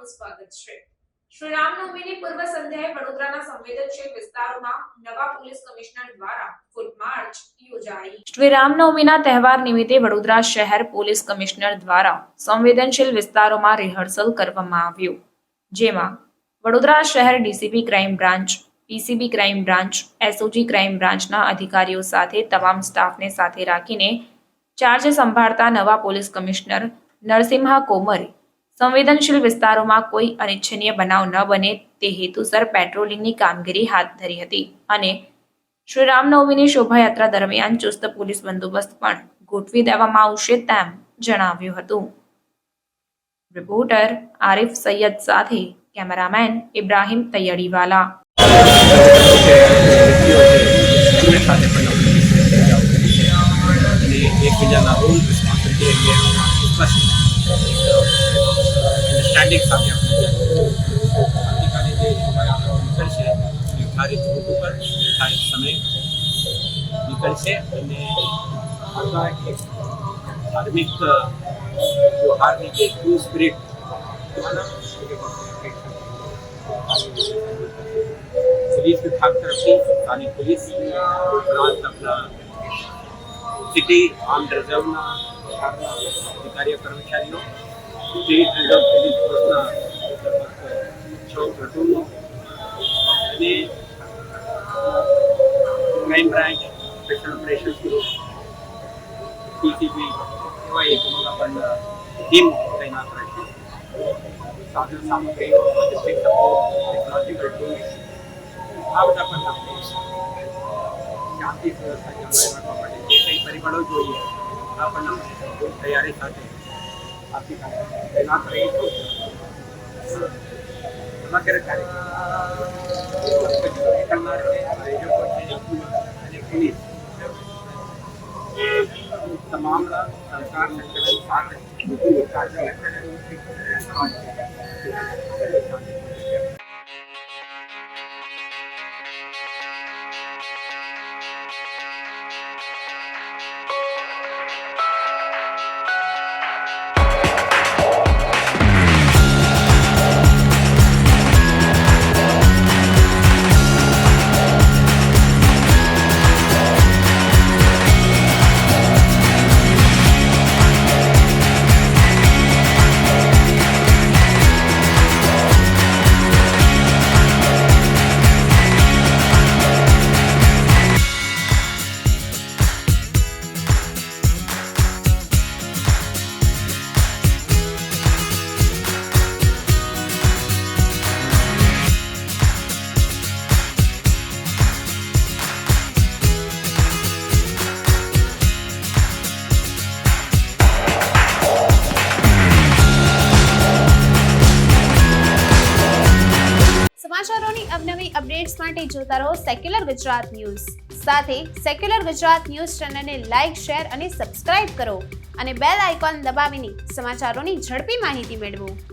આપનું સ્વાગત છે। શ્રી રામનવમીની પૂર્વ સંધ્યાએ વડોદરાના સંવેદનશીલ વિસ્તારોમાં નવા પોલીસ કમિશનર દ્વારા ફૂટ માર્ચ યોજાઈ। શ્રી રામનવમીના તહેવાર નિમિત્તે વડોદરા શહેર પોલીસ કમિશનર દ્વારા સંવેદનશીલ વિસ્તારોમાં રિહર્સલ કરવામાં આવ્યું, જેમાં વડોદરા શહેર DCP crime branch, PCB crime branch, SOG crime બ્રાન્ચના અધિકારીઓ સાથે તમામ સ્ટાફને સાથે રાખીને ચાર્જ સંભાળતા નવા પોલીસ કમિશનર નરસિમ્હા કોમરે સંવેદનશીલ વિસ્તારોમાં કોઈ અનિચ્છનીય બનાવ ન બને તે હેતુસર પેટ્રોલિંગની કામગીરી હાથ ધરી હતી અને શ્રી રામનવમીની શોભાયાત્રા દરમિયાન ચુસ્ત પોલીસ બંદોબસ્ત પણ ગોઠવી દેવામાં આવશે તેમ જણાવ્યું હતું। રિપોર્ટર આરિફ સૈયદ સાથે કેમેરામેન ઇબ્રાહિમ તૈયડીવાલા। એકબીજાના રોલ રિસ્પોન્સિબિલિટી અંગે સ્પષ્ટ અંડરસ્ટેન્ડિંગ સાથે આપણે આવતીકાલે જે શોભાયાત્રાઓ નીકળશે નિર્ધારિત રૂટ ઉપર નિર્ધારિત સમય નીકળશે અને આપણા એક ધાર્મિક ત્યોહારની જે ટ્રુ સ્પિરિટ पुलिस विभाग तरफ से स्थानीय पुलिस उपरांत अपना सिटी आर्म्ड रिजर्वના અધિકારીઓ કર્મચારીઓ, સ્ટેટ રિઝર્વ પોલીસ ફોર્સના લગભગ 6 પ્લાટૂનો અને crime branch special operations group PCB એવા એકમોના પણ ટીમ તૈનાત રહેશે। સાધન સામગ્રીઓ, લોજિસ્ટિક સપોર્ટ, ટેકનોલોજીકલ ટૂલ્સ આ બધા પણ આપણે શાંતિ વ્યવસ્થા જળવાઈ રાખવા માટે જે કંઈ પરિબળો જોઈએ આ પણ આપણે તૈયારી સાથે આવતીકાલે તૈનાત રહીશું। સમગ્ર કાર્યક્રમ કરનાર આયોજકો છે અને પોલીસ તમામના સહકાર સંકલન સાથે સમાચારોની અવનવી અપડેટ્સ માટે જોતા રહો સેક્યુલર ગુજરાત ન્યૂઝ। સાથે સેક્યુલર ગુજરાત ન્યૂઝ ચેનલને લાઇક, શેર અને સબસ્ક્રાઇબ કરો અને બેલ આઇકોન દબાવીને સમાચારોની ઝડપી માહિતી મેળવો।